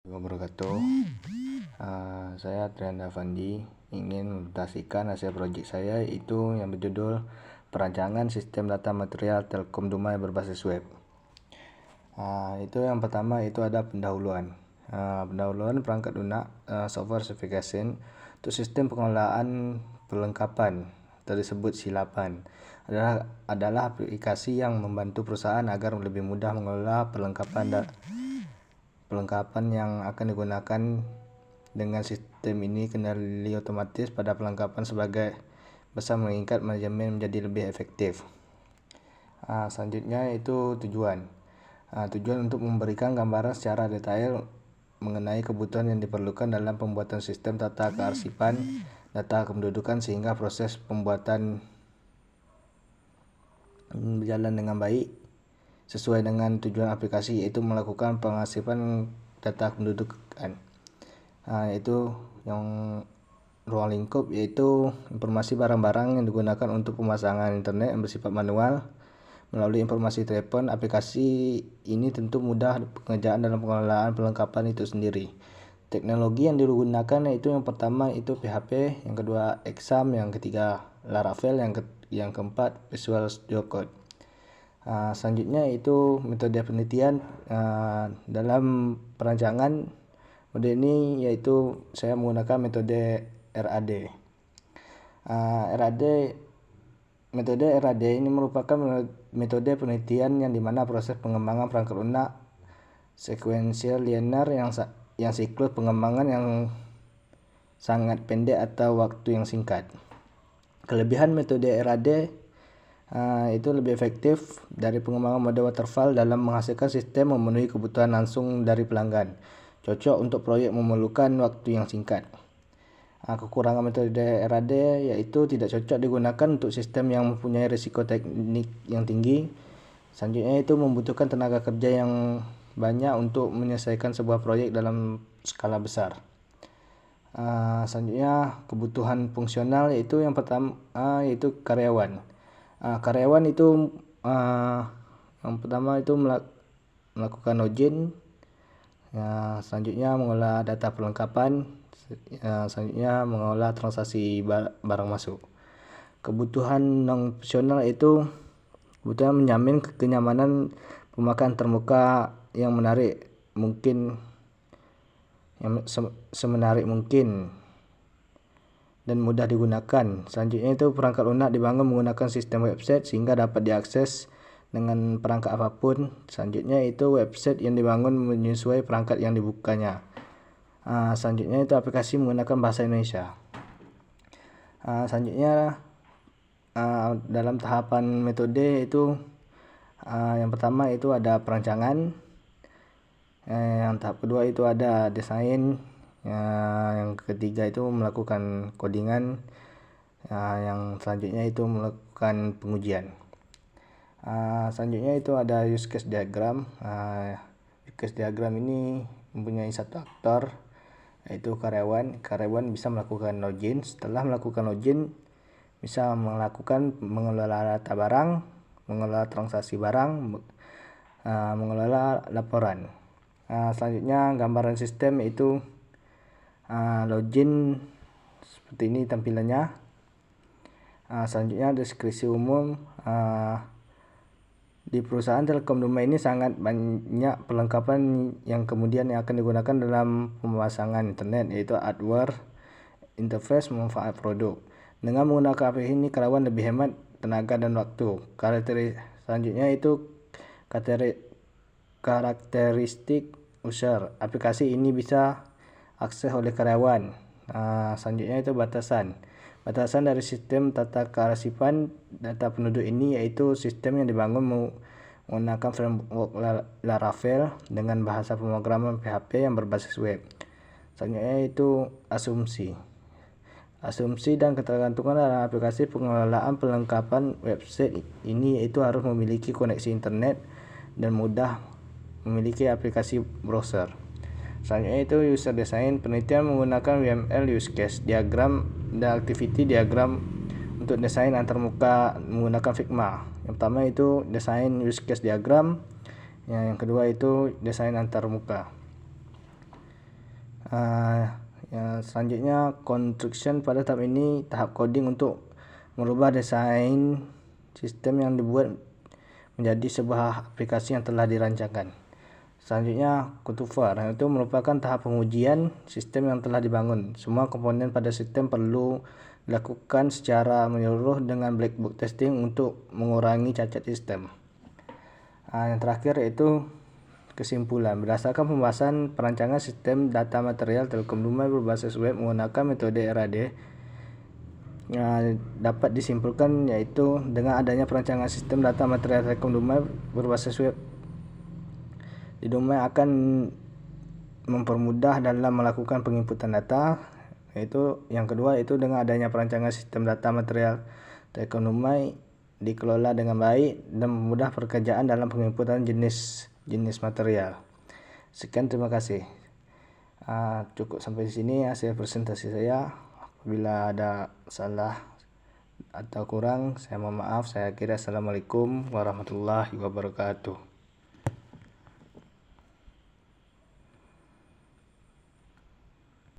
Wabarakatuh. Saya Trianda Fandi ingin mempresentasikan hasil proyek saya itu yang berjudul Perancangan Sistem Data Material Telkom Dumai berbasis web. Itu yang pertama itu ada pendahuluan. Pendahuluan perangkat lunak software certification untuk sistem pengelolaan perlengkapan tersebut silapan adalah aplikasi yang membantu perusahaan agar lebih mudah mengelola perlengkapan yang akan digunakan. Dengan sistem ini, kendali otomatis pada perlengkapan sebagai besar meningkat, manajemen menjadi lebih efektif. Selanjutnya itu tujuan. Tujuan untuk memberikan gambaran secara detail mengenai kebutuhan yang diperlukan dalam pembuatan sistem data kearsipan data kependudukan sehingga proses pembuatan berjalan dengan baik sesuai dengan tujuan aplikasi, yaitu melakukan pengarsipan data kependudukan. Yaitu yang ruang lingkup, yaitu informasi barang-barang yang digunakan untuk pemasangan internet yang bersifat manual melalui informasi telepon. Aplikasi ini tentu mudah pengerjaan dalam pengelolaan perlengkapan itu sendiri. Teknologi yang digunakan yaitu yang pertama itu PHP, yang kedua Exam, yang ketiga Laravel, yang keempat Visual Studio Code. Selanjutnya itu metode penelitian dalam perancangan mode ini, yaitu saya menggunakan metode RAD. Metode RAD ini merupakan metode penelitian yang dimana proses pengembangan perangkat lunak sequential linear yang siklus pengembangan yang sangat pendek atau waktu yang singkat. Kelebihan metode RAD itu lebih efektif dari pengembangan mode waterfall dalam menghasilkan sistem memenuhi kebutuhan langsung dari pelanggan. Cocok untuk proyek memerlukan waktu yang singkat. Kekurangan metode RAD yaitu tidak cocok digunakan untuk sistem yang mempunyai risiko teknik yang tinggi. Selanjutnya itu membutuhkan tenaga kerja yang banyak untuk menyelesaikan sebuah proyek dalam skala besar. Selanjutnya kebutuhan fungsional yaitu yang pertama yaitu karyawan. Karyawan itu yang pertama itu melakukan login. Selanjutnya mengolah data perlengkapan. Selanjutnya mengolah transaksi barang masuk. Kebutuhan non fungsional itu kebutuhan menjamin kenyamanan pemakaian termuka yang menarik mungkin, yang semenarik mungkin dan mudah digunakan. Selanjutnya itu perangkat lunak dibangun menggunakan sistem website sehingga dapat diakses dengan perangkat apapun. Selanjutnya itu website yang dibangun menyesuaikan perangkat yang dibukanya. Selanjutnya itu aplikasi menggunakan bahasa Indonesia. Selanjutnya dalam tahapan metode itu yang pertama itu ada perancangan, yang tahap kedua itu ada desain, yang ketiga itu melakukan codingan, yang selanjutnya itu melakukan pengujian. Selanjutnya itu ada use case diagram. Use case diagram ini mempunyai satu aktor yaitu karyawan bisa melakukan login. Setelah melakukan login bisa mengelola data barang, mengelola transaksi barang, mengelola laporan. Selanjutnya gambaran sistem yaitu login seperti ini tampilannya. Selanjutnya deskripsi umum. Di perusahaan Telkom Dumai ini sangat banyak perlengkapan yang kemudian akan digunakan dalam pemasangan internet, yaitu hardware, interface, manfaat produk. Dengan menggunakan aplikasi ini, karyawan lebih hemat tenaga dan waktu. Selanjutnya itu karakteristik user. Aplikasi ini bisa akses oleh karyawan. Selanjutnya itu batasan dari sistem tata kearsipan data penduduk ini, yaitu sistem yang dibangun menggunakan framework Laravel dengan bahasa pemrograman PHP yang berbasis web. Selanjutnya itu asumsi dan ketergantungan dalam aplikasi pengelolaan perlengkapan website ini, yaitu harus memiliki koneksi internet dan mudah memiliki aplikasi browser. Selanjutnya itu user design. Penelitian menggunakan WML use case diagram dan activity diagram untuk desain antarmuka menggunakan Figma. Yang pertama itu desain use case diagram, yang kedua itu desain antarmuka. Yang selanjutnya, construction pada tahap ini tahap coding untuk merubah desain sistem yang dibuat menjadi sebuah aplikasi yang telah dirancangkan. Selanjutnya, cutover, itu merupakan tahap pengujian sistem yang telah dibangun. Semua komponen pada sistem perlu dilakukan secara menyeluruh dengan black box testing untuk mengurangi cacat sistem. Yang terakhir yaitu kesimpulan. Berdasarkan pembahasan perancangan sistem data material Telkom Dumai berbasis web menggunakan metode RAD, dapat disimpulkan yaitu dengan adanya perancangan sistem data material Telkom Dumai berbasis web di Dumai akan mempermudah dalam melakukan penginputan data. Yaitu yang kedua, itu dengan adanya perancangan sistem data material Telkom Dumai dikelola dengan baik dan memudah pekerjaan dalam penginputan jenis material. Sekian, terima kasih. Cukup sampai di sini hasil presentasi saya. Apabila ada salah atau kurang, saya mohon maaf. Saya kira assalamualaikum warahmatullahi wabarakatuh.